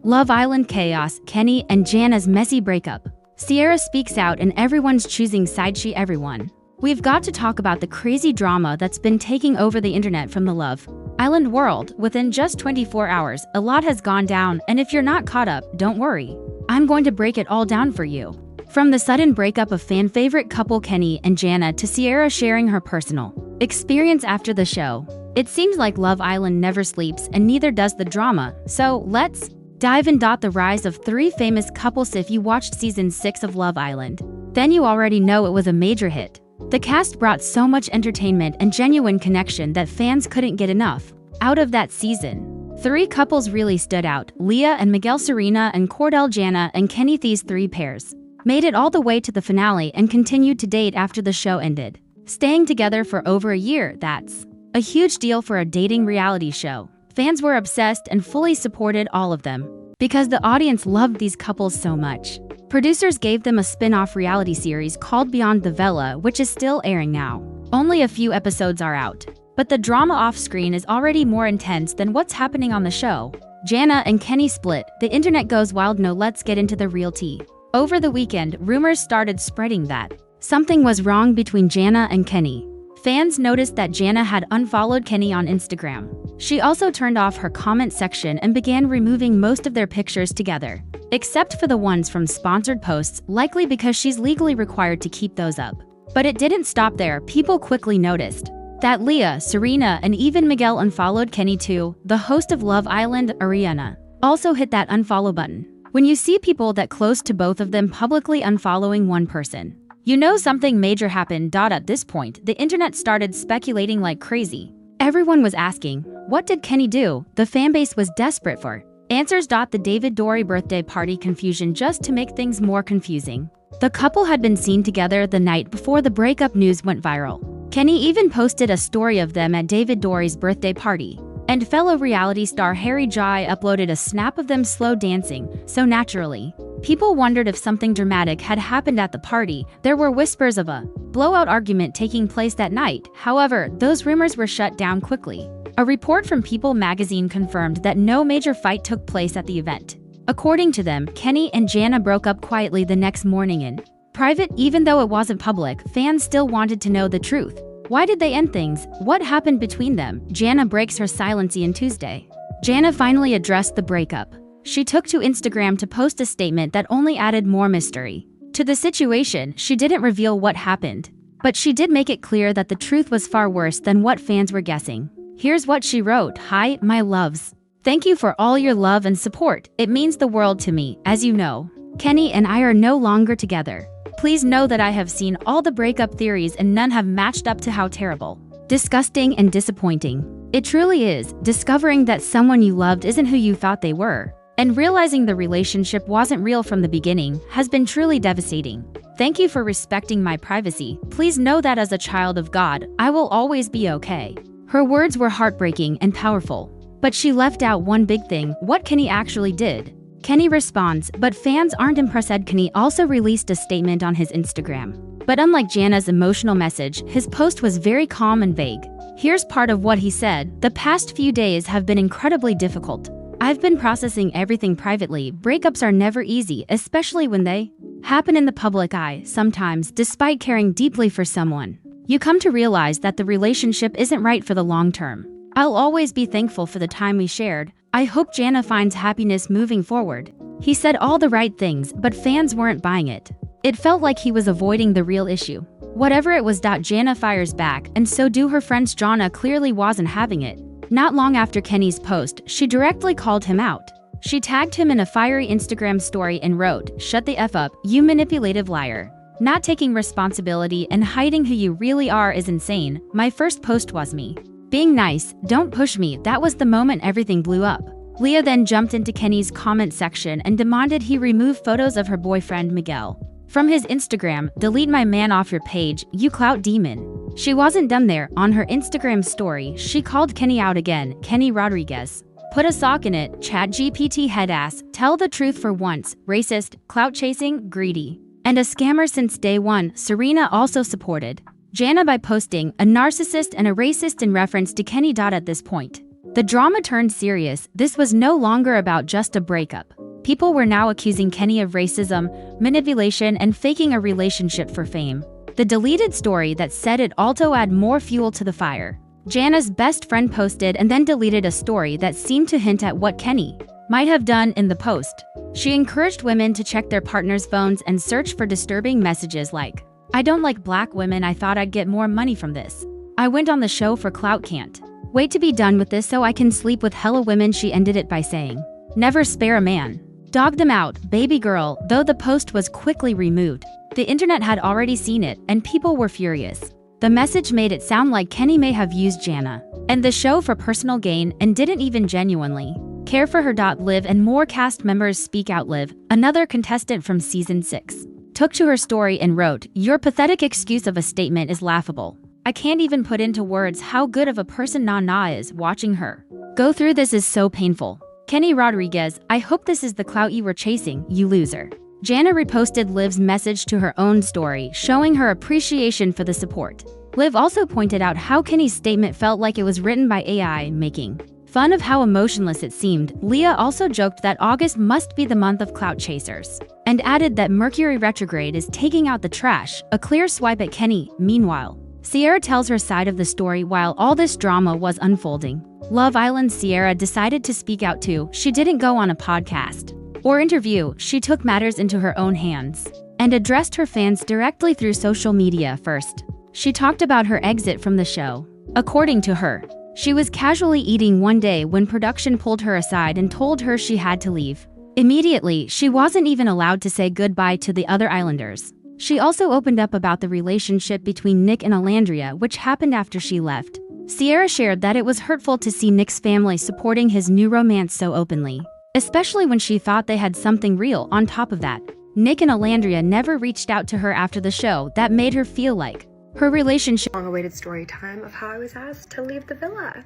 Love Island chaos, Kenny and Jana's messy breakup. Sierra speaks out and everyone's choosing side. Everyone. We've got to talk about the crazy drama that's been taking over the internet from the Love Island world. Within just 24 hours, a lot has gone down, and if you're not caught up, don't worry. I'm going to break it all down for you. From the sudden breakup of fan favorite couple Kenny and Jana to Sierra sharing her personal experience after the show. It seems like Love Island never sleeps, and neither does the drama, so let's dive in. The rise of three famous couples. If you watched season 6 of Love Island, then you already know it was a major hit. The cast brought so much entertainment and genuine connection that fans couldn't get enough out of that season. Three couples really stood out: Leah and Miguel, Serena and Cordell, Jana and Kenny. These three pairs made it all the way to the finale and continued to date after the show ended, staying together for over a year. That's a huge deal for a dating reality show. Fans were obsessed and fully supported all of them because the audience loved these couples so much. Producers gave them a spin-off reality series called Beyond the Villa, which is still airing now. Only a few episodes are out, but the drama off-screen is already more intense than what's happening on the show. Jana and Kenny split. The internet goes wild. Now let's get into the real tea. Over the weekend, rumors started spreading that something was wrong between Jana and Kenny. Fans noticed that Jana had unfollowed Kenny on Instagram. She also turned off her comment section and began removing most of their pictures together, except for the ones from sponsored posts, likely because she's legally required to keep those up. But it didn't stop there. People quickly noticed that Leah, Serena, and even Miguel unfollowed Kenny too. The host of Love Island, Ariana, also hit that unfollow button. When you see people that close to both of them publicly unfollowing one person, you know something major happened. At this point, the internet started speculating like crazy. Everyone was asking, what did Kenny do? The fanbase was desperate for answers. The David Dory birthday party confusion. Just to make things more confusing, the couple had been seen together the night before the breakup news went viral. Kenny even posted a story of them at David Dory's birthday party, and fellow reality star Harry Jai uploaded a snap of them slow dancing. So naturally, people wondered if something dramatic had happened at the party. There were whispers of a blowout argument taking place that night. However, those rumors were shut down quickly. A report from People magazine confirmed that no major fight took place at the event. According to them, Kenny and Jana broke up quietly the next morning in private. Even though it wasn't public, fans still wanted to know the truth. Why did they end things? What happened between them? Jana breaks her silence on Tuesday. Jana finally addressed the breakup. She took to Instagram to post a statement that only added more mystery to the situation. She didn't reveal what happened, but she did make it clear that the truth was far worse than what fans were guessing. Here's what she wrote. Hi, my loves. Thank you for all your love and support. It means the world to me. As you know, Kenny and I are no longer together. Please know that I have seen all the breakup theories and none have matched up to how terrible, disgusting, and disappointing it truly is. Discovering that someone you loved isn't who you thought they were, and realizing the relationship wasn't real from the beginning, has been truly devastating. Thank you for respecting my privacy. Please know that as a child of God, I will always be okay. Her words were heartbreaking and powerful, but she left out one big thing: what Kenny actually did. Kenny responds, but fans aren't impressed. Kenny also released a statement on his Instagram, but unlike Jana's emotional message, his post was very calm and vague. Here's part of what he said. The past few days have been incredibly difficult. I've been processing everything privately. Breakups are never easy, especially when they happen in the public eye. Sometimes, despite caring deeply for someone, you come to realize that the relationship isn't right for the long term. I'll always be thankful for the time we shared. I hope Jana finds happiness moving forward. He said all the right things, but fans weren't buying it. It felt like he was avoiding the real issue. Whatever it was, Jana fires back, and so do her friends. Jana clearly wasn't having it. Not long after Kenny's post, she directly called him out. She tagged him in a fiery Instagram story and wrote, "Shut the F up, you manipulative liar. Not taking responsibility and hiding who you really are is insane. My first post was me being nice, don't push me." That was the moment everything blew up. Leah then jumped into Kenny's comment section and demanded he remove photos of her boyfriend Miguel from his Instagram. "Delete my man off your page, you clout demon." She wasn't done there. On her Instagram story, she called Kenny out again. Kenny Rodriguez put a sock in it. ChatGPT head ass. Tell the truth for once. Racist, clout chasing, greedy, and a scammer since day one. Serena also supported Jana by posting a narcissist and a racist in reference to Kenny. At this point, The drama turned serious. This was no longer about just a breakup. People were now accusing Kenny of racism, manipulation, and faking a relationship for fame. The deleted story that said it also added more fuel to the fire. Jana's best friend posted and then deleted a story that seemed to hint at what Kenny might have done in the post. She encouraged women to check their partners' phones and search for disturbing messages like, "I don't like black women, I thought I'd get more money from this. I went on the show for clout, can't wait to be done with this so I can sleep with hella women." She ended it by saying, "Never spare a man. Dog them out, baby girl." Though the post was quickly removed, the internet had already seen it and people were furious. The message made it sound like Kenny may have used Jana and the show for personal gain and didn't even genuinely care for her. Liv and more cast members speak out. Liv, another contestant from season 6, took to her story and wrote, "Your pathetic excuse of a statement is laughable. I can't even put into words how good of a person Nana is. Watching her go through this is so painful. Kenny Rodriguez, I hope this is the clout you were chasing, you loser." Jana reposted Liv's message to her own story, showing her appreciation for the support. Liv also pointed out how Kenny's statement felt like it was written by AI, making fun of how emotionless it seemed. Leah also joked that August must be the month of clout chasers, and added that Mercury retrograde is taking out the trash, a clear swipe at Kenny. Meanwhile, Sierra tells her side of the story while all this drama was unfolding. Love Island Sierra decided to speak out too. She didn't go on a podcast or interview, she took matters into her own hands and addressed her fans directly through social media. First, she talked about her exit from the show. According to her, she was casually eating one day when production pulled her aside and told her she had to leave. Immediately, she wasn't even allowed to say goodbye to the other Islanders. She also opened up about the relationship between Nick and Alandria, which happened after she left. Sierra shared that it was hurtful to see Nick's family supporting his new romance so openly, especially when she thought they had something real. On top of that, Nick and Alandria never reached out to her after the show. That made her feel like her relationship. Long-awaited story time of how I was asked to leave the villa.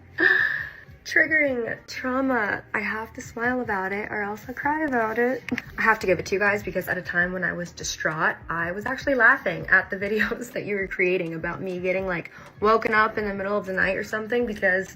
Triggering trauma. I have to smile about it or else I'll cry about it. I have to give it to you guys because at a time when I was distraught, I was actually laughing at the videos that you were creating about me getting like woken up in the middle of the night or something, because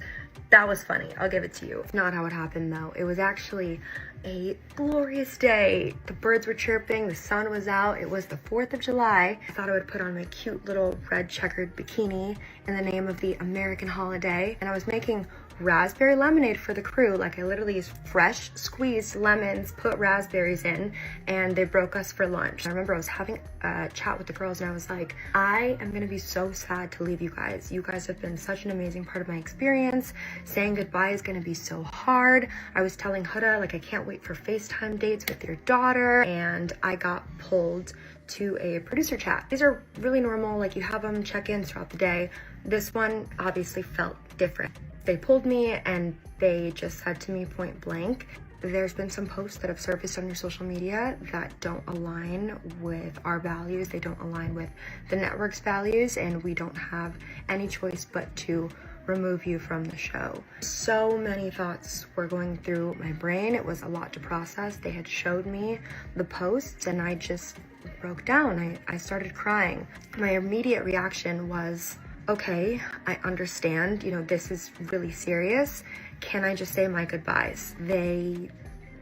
that was funny. I'll give it to you. It's not how it happened though. It was actually a glorious day. The birds were chirping, the sun was out. It was the 4th of July. I thought I would put on my cute little red checkered bikini in the name of the American holiday. And I was making raspberry lemonade for the crew. Like, I literally used fresh squeezed lemons, put raspberries in, and they broke us for lunch. I remember I was having a chat with the girls and I was like, I am gonna be so sad to leave you guys. You guys have been such an amazing part of my experience. Saying goodbye is gonna be so hard. I was telling Huda, like, I can't wait for FaceTime dates with your daughter, and I got pulled to a producer chat. These are really normal, like you have them check-ins throughout the day. This one obviously felt different. They pulled me and they just said to me point blank, there's been some posts that have surfaced on your social media that don't align with our values. They don't align with the network's values, and we don't have any choice but to remove you from the show. So many thoughts were going through my brain. It was a lot to process. They had showed me the posts and I just broke down. I started crying. My immediate reaction was, okay, I understand, you know, this is really serious. Can I just say my goodbyes? They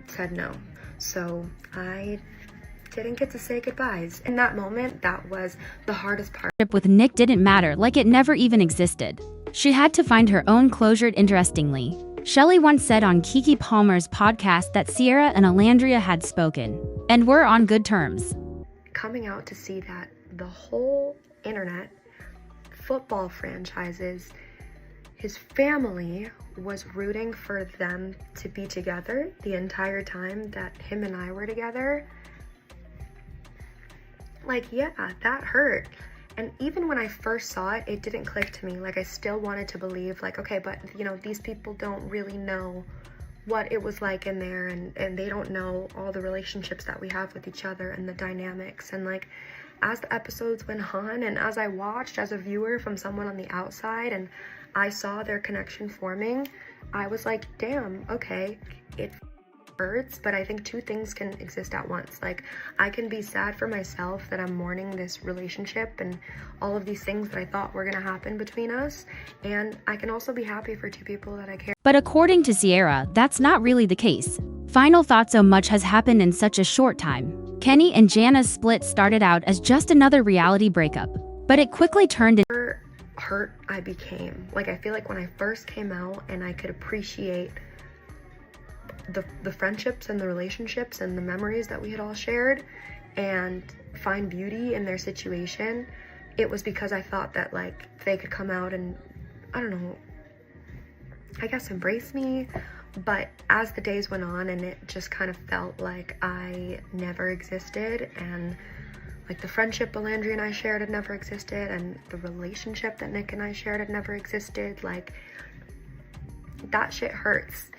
said no. So I didn't get to say goodbyes. In that moment, that was the hardest part. With Nick didn't matter, like it never even existed. She had to find her own closure. Interestingly, Shelley once said on Keke Palmer's podcast that Sierra and Alandria had spoken and were on good terms. Coming out to see that the whole internet, football franchises, his family was rooting for them to be together the entire time that him and I were together. Like, yeah, that hurt. And even when I first saw it, it didn't click to me. Like, I still wanted to believe, like, okay, but, you know, these people don't really know what it was like in there, and they don't know all the relationships that we have with each other and the dynamics. And, like, as the episodes went on and as I watched as a viewer from someone on the outside and I saw their connection forming, I was like, damn, okay, it hurts, but I think two things can exist at once. Like, I can be sad for myself that I'm mourning this relationship and all of these things that I thought were gonna happen between us, and I can also be happy for two people that I care. But according to Sierra, that's not really the case. Final thoughts: so much has happened in such a short time. Kenny and Jana's split started out as just another reality breakup, but it quickly turned into hurt I became. Like, I feel like when I first came out and I could appreciate the friendships and the relationships and the memories that we had all shared and find beauty in their situation, it was because I thought that, like, they could come out and, I don't know, I guess embrace me. But as the days went on and it just kind of felt like I never existed, and like the friendship Landry and I shared had never existed, and the relationship that Nick and I shared had never existed, like, that shit hurts.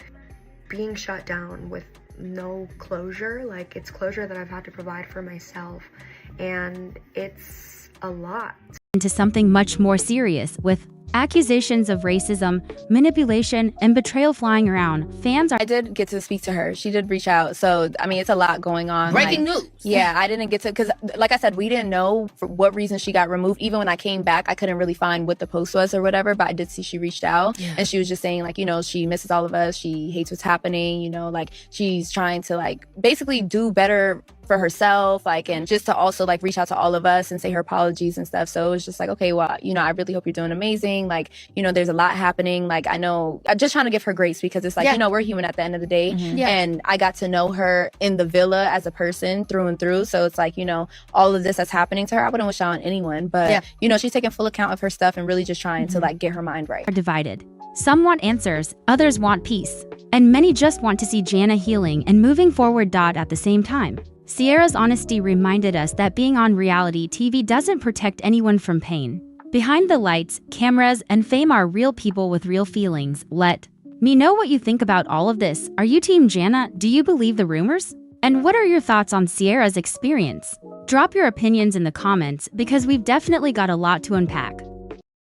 Being shut down with no closure, like, it's closure that I've had to provide for myself, and it's a lot. Into something much more serious, with accusations of racism, manipulation, and betrayal flying around. I did get to speak to her. She did reach out. So, I mean, it's a lot going on. Breaking news. Yeah, I didn't get to, because like I said, we didn't know for what reason she got removed. Even when I came back, I couldn't really find what the post was or whatever, but I did see she reached out. Yeah. And she was just saying, like, you know, she misses all of us. She hates what's happening, you know, like, she's trying to, like, basically do better for herself, like, and just to also, like, reach out to all of us and say her apologies and stuff. So it was just like, okay, well, you know, I really hope you're doing amazing. Like, you know, there's a lot happening. Like, I know, I'm just trying to give her grace, because it's like, you know, we're human at the end of the day. And I got to know her in the villa as a person through and through. So it's like, you know, all of this that's happening to her, I wouldn't wish it on anyone. But, you know, she's taking full account of her stuff and really just trying to, like, get her mind right. Are divided. Some want answers, others want peace, and many just want to see Jana healing and moving forward. At the same time, Sierra's honesty reminded us that being on reality TV doesn't protect anyone from pain. Behind the lights, cameras, and fame are real people with real feelings. Let me know what you think about all of this. Are you Team Jana? Do you believe the rumors? And what are your thoughts on Sierra's experience? Drop your opinions in the comments, because we've definitely got a lot to unpack.